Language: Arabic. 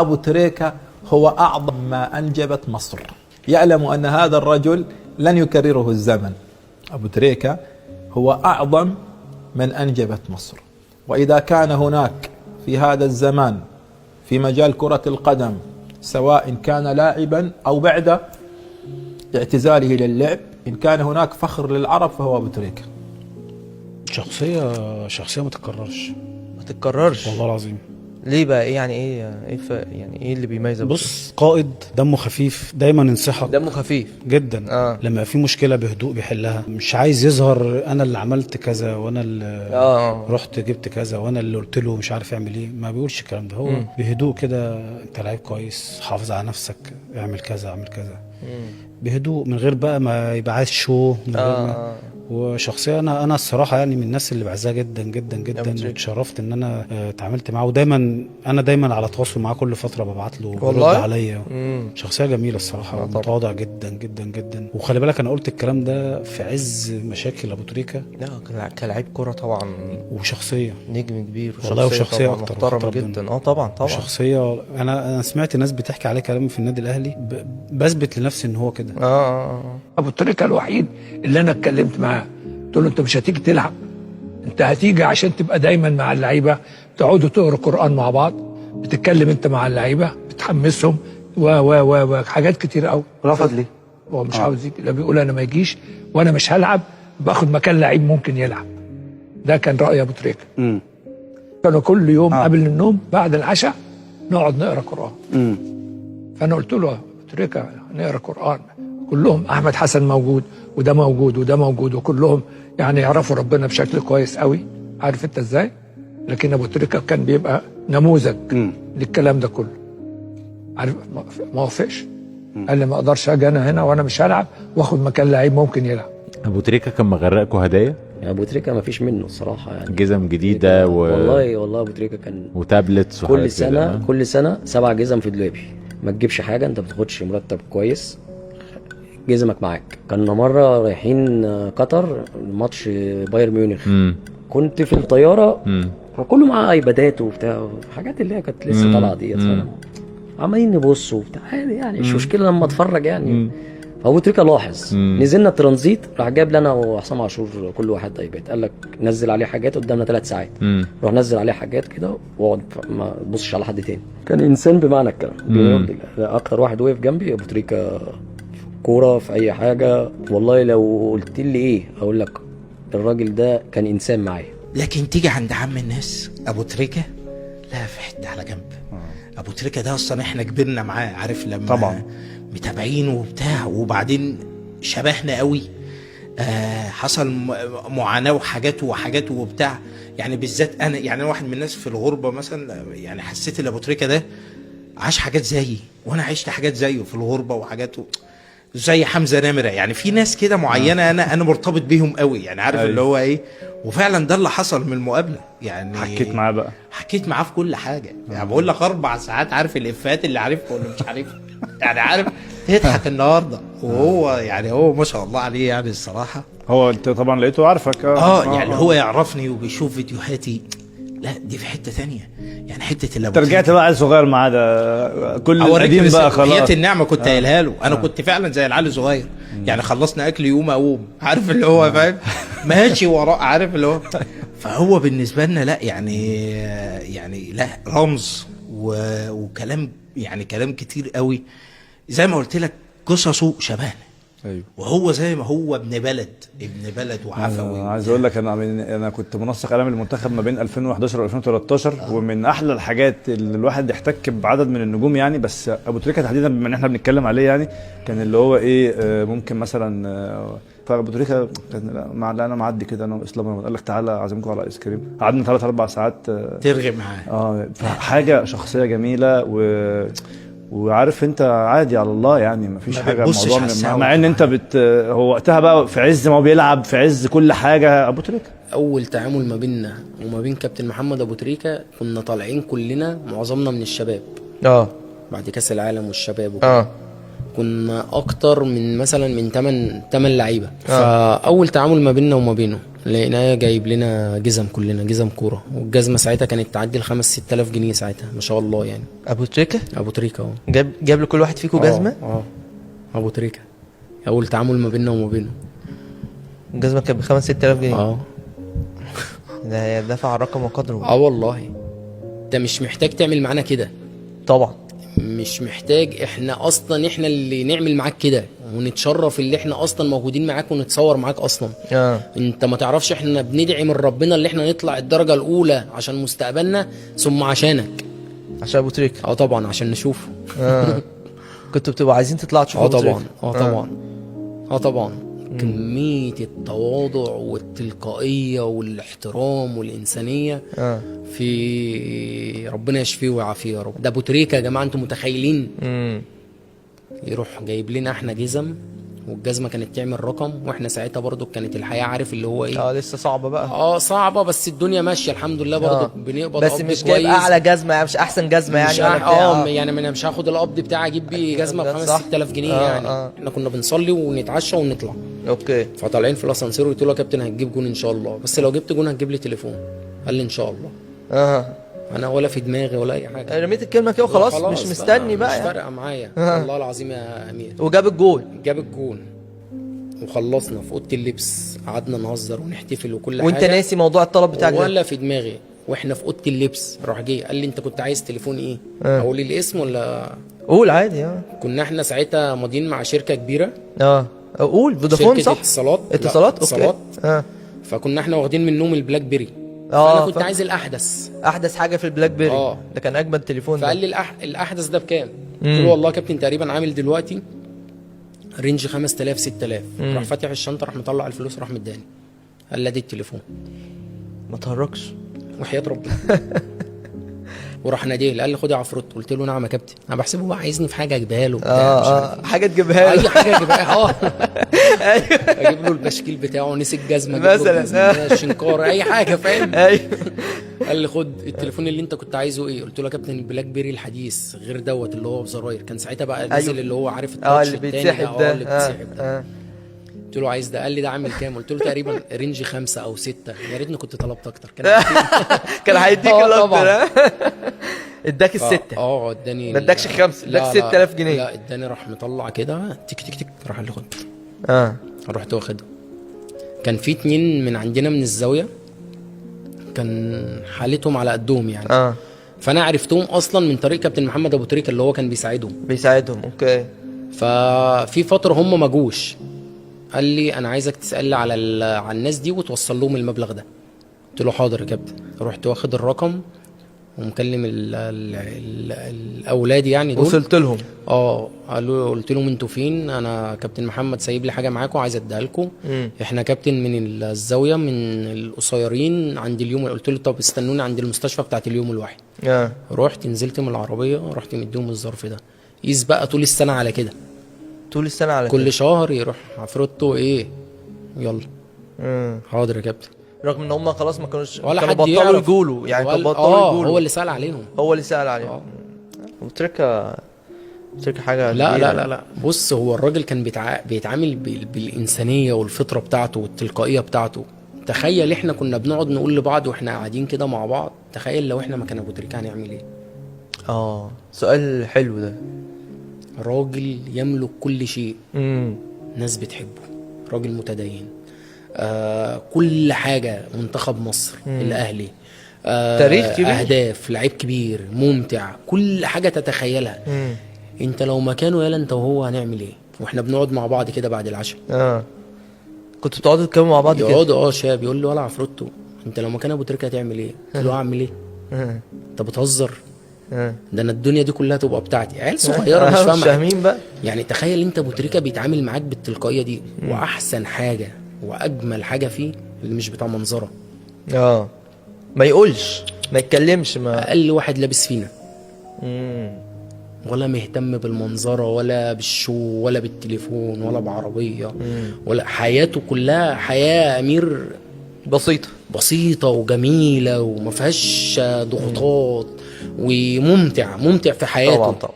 أبو تريكة هو أعظم ما أنجبت مصر، يعلم أن هذا الرجل لن يكرره الزمن. أبو تريكة هو أعظم من أنجبت مصر. وإذا كان هناك في هذا الزمان في مجال كرة القدم، سواء كان لاعبا أو بعد اعتزاله للعب، إن كان هناك فخر للعرب فهو أبو تريكة. شخصية ما تتكررش. ما تتكررش والله العظيم. ليه بقى؟ ايه يعني يعني ايه اللي بيميز ابو تريكة؟ بص، قائد دمه خفيف، دايما ينصحك، دمه خفيف جدا. لما في مشكله بهدوء بيحلها، مش عايز يظهر انا اللي عملت كذا وانا اللي رحت جبت كذا وانا اللي قلت له مش عارف يعمل ايه. ما بيقولش الكلام ده، هو بهدوء كده. انت لعيب كويس، حافظ على نفسك، اعمل كذا اعمل كذا، بهدوء، من غير بقى ما يبقى عايز شو، من غير ما. وشخصيا انا الصراحه يعني من الناس اللي بعزها جدا جدا جدا. اتشرفت ان انا اتعاملت معاه، ودايما انا دايما على تواصل معاه، كل فتره ببعت له ويرد عليا. شخصيه جميله الصراحه، متواضع جدا جدا جدا. وخلي بالك انا قلت الكلام ده في عز مشاكل ابو تريكة. لا كلاعب كوره طبعا، وشخصيه نجم كبير، والله وشخصيه اكتر، محترم جدا. طبعا شخصيه. انا سمعت ناس بتحكي عليه كلام في النادي الاهلي، بثبت لنفسي ان هو كده. ابو تريكة الوحيد اللي انا اتكلمت معاه قلت له انت مش هتيجي تلعب، انت هتيجي عشان تبقى دايما مع اللعيبه، تقعدوا تقروا قران مع بعض، بتتكلم انت مع اللعيبه، بتحمسهم و حاجات كتير قوي. رفض ليه؟ هو مش عاوز يجي، لا بيقول انا ما يجيش وانا مش هلعب، باخد مكان لعيب ممكن يلعب. ده كان راي ابو تريكة. كانوا كل يوم قبل النوم بعد العشاء نقعد نقرا قران. فانا قلت له ابو تريكة نقرا قران، كلهم احمد حسن موجود وده موجود وده موجود، وكلهم يعني يعرفوا ربنا بشكل كويس قوي، عارف انت ازاي؟ لكن ابو تريكة كان بيبقى نموذج للكلام ده كله. عارف ما وافقش، قال لي ما اقدرش اجي انا هنا وانا مش هلعب واخد مكان لعيب ممكن يلعب. ابو تريكة كان مغرقكوا هدايا؟ ابو تريكة ما فيش منه الصراحه يعني. جزم جديده والله ابو تريكة كان وتابلتس كل سنه 7 جزم في دولابي. ما تجيبش حاجه، انت بتاخدش مرتب كويس، جزمك معاك. كنا مره رايحين قطر ماتش بايرن ميونخ، كنت في الطياره وكله معاه ايبادات وبتاع، حاجات اللي هي كانت لسه طالعه ديت، عمالين نبص وبتاع يعني مش مشكله لما اتفرج يعني. فابو تريكة لاحظ، نزلنا الترانزيت، راح جاب لنا وحسام عاشور كل واحد ايباد، قال لك نزل عليه حاجات قدامنا 3 ساعات. روح نزل عليه حاجات كده واقعد ما تبصش على حد تاني. كان انسان بمعنى الكلام، بيرد. اكتر واحد وقف جنبي ابو تريكة، كوره في اي حاجه. والله لو قلت لي ايه اقول لك الراجل ده كان انسان معايا. لكن تيجي عند عم الناس ابو تريكة، لا في حته على جنب. ابو تريكة ده اصلا احنا كبرنا معاه، عارف لما طبعا متابعينه وبتاع، وبعدين شبهنا قوي. حصل معاناه وحاجاته وبتاع يعني. بالذات انا يعني واحد من الناس في الغربه مثلا، يعني حسيت ان ابو تريكة ده عاش حاجات زيي، وانا عشت حاجات زيه في الغربه وحاجاته زي حمزه نمره. يعني في ناس كده معينه انا مرتبط بيهم قوي، يعني عارف اللي هو ايه. وفعلا ده اللي حصل من المقابله يعني. حكيت معاه بقى؟ حكيت معاه في كل حاجه يعني. بقول لك 4 ساعات عارف الافيهات اللي عارفها واللي مش عارفها يعني عارف تضحك النهارده. وهو يعني هو ما شاء الله عليه يعني الصراحه. هو انت طبعا لقيته عارفك. يعني هو يعرفني وبيشوف فيديوهاتي. لا دي في حته ثانيه يعني، حته اللي انت رجعت بقى عيل صغير معاه ده، كل القديم بقى خلاص. حياه النعمه كنت قايلها له. انا كنت فعلا زي العيال الصغير يعني. خلصنا اكل يوم اقوم، عارف اللي هو فاهم، ماشي وراه، عارف اللي هو. فهو بالنسبه لنا لا يعني لا رمز وكلام يعني، كلام كتير قوي. زي ما قلت لك قصصه شبهنا. ايوه. وهو زي ما هو ابن بلد وعفوي. عايز اقول لك انا كنت منسق اعلامي للمنتخب ما بين 2011 و2013. ومن احلى الحاجات اللي الواحد يحتك بعدد من النجوم يعني. بس ابو تريكة تحديدا بما ان احنا بنتكلم عليه يعني، كان اللي هو ايه ممكن مثلا فابو تريكة كان انا معدي كده انا واسلام، قال لك تعالى اعزمكم على ايس كريم. قعدنا 3-4 ساعات ترغي معاه. حاجه شخصيه جميله وعارف انت عادي على الله يعني، مفيش حاجه الموضوع مع ان انت هو وقتها بقى في عز ما هو بيلعب، في عز كل حاجه ابو تريكة. اول تعامل ما بيننا وما بين كابتن محمد ابو تريكة، كنا طالعين كلنا معظمنا من الشباب بعد كاس العالم والشباب وكده. كنا اكتر من مثلا من 8 لعيبه. فاول تعامل ما بيننا وما بينه لقيناه جايب لنا جزم، كلنا جزم كوره، والجزمه ساعتها كانت تعدي ال5 6000 جنيه ساعتها، ما شاء الله يعني. ابو تريكه ابو تريكه اهو. جاب لكل واحد فيكم جزمه؟ ابو تريكه اول تعامل ما بيننا وما بينه. الجزمه كانت ب5 6000 جنيه. ده دفع رقم وقدره. والله انت مش محتاج تعمل معانا كده طبعا، مش محتاج. احنا اصلا احنا اللي نعمل معاك كده، ونتشرف اللي احنا اصلا موجودين معاك ونتصور معاك اصلا. انت ما تعرفش احنا بندعي من ربنا اللي احنا نطلع الدرجه الاولى عشان مستقبلنا، ثم عشانك، عشان ابو تريكه. طبعا عشان نشوفه. كنتوا بتبقوا عايزين تطلعوا تشوفوا ابو طبعا. تريكه. طبعا كمية التواضع والتلقائية والاحترام والإنسانية في ربنا يشفيه ويعافيه يا رب. ده أبو تريكة يا جماعة، أنتم متخيلين؟ يروح جايب لنا احنا جزم، والجزمة كانت تعمل رقم، واحنا ساعتها برضو كانت الحياة عارف اللي هو ايه. لسه صعبة بقى. صعبة، بس الدنيا ماشية الحمد لله برضو. بنقبض بس مش جايب اعلى جزمة يعني، مش احسن جزمة يعني. يعني انا مش هاخد القبض بتاعي اجيب بيه جزمة ب5 6000 جنيه يعني. احنا كنا بنصلي ونتعشى ونطلع. اوكي. فطالعين في الاسانسير، قلت له يا كابتن هتجيب جون ان شاء الله، بس لو جبت جون هتجيب لي تليفون. قال لي ان شاء الله. انا ولا في دماغي ولا اي حاجه، رميت الكلمه كده وخلاص، مش مستني بقى مش يعني. فارقه معايا. والله العظيم يا امير. وجاب الجول. جاب الجول وخلصنا في اوضه اللبس، قعدنا نهزر ونحتفل وكل وانت حاجه. وانت ناسي موضوع الطلب بتاعك ده ولا في دماغي. واحنا في اوضه اللبس راح جه قال لي انت كنت عايز تليفون ايه؟ اقول الاسم ولا قول عادي؟ كنا احنا ساعتها ماضيين مع شركه كبيره. قول فودافون صح؟ اتصالات. اوكي. فكنا احنا واخدين منهم البلاك بيري. فانا كنت عايز احدث حاجه في البلاك بيري. ده كان اجمد تليفون. فقال لي الاحدث ده بكام؟ قلت له والله يا كابتن تقريبا عامل دلوقتي رينج 5000 6000. راح فاتح الشنطه، راح مطلع الفلوس، راح مداني، قال لي ادي التليفون. ما تهرجش وحياه ربنا. وراح ناديه قال لي خد يا عفروت. قلت له نعم يا كابتن. انا بحسبه بقى عايزني في حاجه اجيبها له. حاجه تجيبها له. اي حاجه اجيبها. اجيب له البشكيل بتاعه، نسي الجزمه مثلا، الشنكار، اي حاجه، فاهم؟ قال لي خد التليفون اللي انت كنت عايزه ايه؟ قلت له يا كابتن البلاك بيري الحديث غير دوت اللي هو بزراير. كان ساعتها بقى نزل اللي هو عارف التاتش اللي بيتسحب ده. اللي بيتسحب ده. قلت له عايز ده. قال لي ده عامل كام؟ قلت له تقريبا رينج 5 أو 6. يا ريتني كنت طلبت اكتر. كان هيديك الاكتر. اداك الستة. اداني. ما اداكش 5، اداك 6000 جنيه. لا اداني، راح مطلع كده تك تك تك، راح قال لي خد. رحت واخده. كان في 2 من عندنا من الزاويه كان حالتهم على قدهم يعني. فانا عرفتهم اصلا من طريق كابتن محمد ابو تريكه اللي هو كان بيساعدهم. اوكي. ففي فتره هم ما جوش، قال لي انا عايزك تسال على الناس دي وتوصل لهم المبلغ ده. قلت له حاضر يا كابتن. رحت واخد الرقم ومكلم الاولاد يعني دول. وصلت لهم. قلت لهم انتوا فين؟ انا كابتن محمد سايب لي حاجه معاكم عايز اديها لكم. احنا كابتن من الزاويه من القصيرين عند اليوم. قلت له طب استنوني عند المستشفى بتاعت اليوم الواحد. رحت نزلت من العربيه، رحت مديهم الظرف ده. قيس بقى طول السنه على كده. كل شهر يروح عفروتو ايه يلا. حاضر يا كابتن. رغم ان هم خلاص ما كانوش ولا كانوا حد بطلوا يقولوا يعني. كانوا بطلوا يقولوا. هو اللي سأل عليهم. وتركة حاجه لا لا لا لا. بص هو الراجل كان بيتعامل بالانسانيه والفطره بتاعته والتلقائيه بتاعته. تخيل احنا كنا بنقعد نقول لبعض واحنا قاعدين كده مع بعض، تخيل لو احنا مكان ابو تريكة هنعمل ايه؟ سؤال حلو ده. راجل يملك كل شيء. ناس بتحبه، راجل متدين. كل حاجة. منتخب مصر، الأهلي، تاريخ كبير، أهداف، لعيب كبير، ممتع، كل حاجة تتخيلها. انت لو مكانه يالا انت وهو هنعمل ايه؟ واحنا بنقعد مع بعض كده بعد العشاء. كنتوا بتقعدوا تتكلموا مع بعض كده؟ يقعدوا شاب يقول لي ولا عفروتو انت لو مكان ابو تريكة هتعمل ايه؟ قلت له اعمل ايه؟ انت بتهزر؟ ده انا الدنيا دي كلها تبقى بتاعتي. عيال صغيره مش فاهمين بقى. يعني تخيل انت ابو تريكة بيتعامل معاك بالتلقائيه دي. واحسن حاجه واجمل حاجه فيه اللي مش بتاع منظره. ما يقولش، ما يتكلمش، ما اقل واحد لابس فينا. ولا مهتم بالمنظره ولا بالشو ولا بالتليفون ولا بعربيه. ولا حياته كلها حياه امير بسيطه وجميله وما فيهاش ضغوطات، وممتع في حياته. طبعا.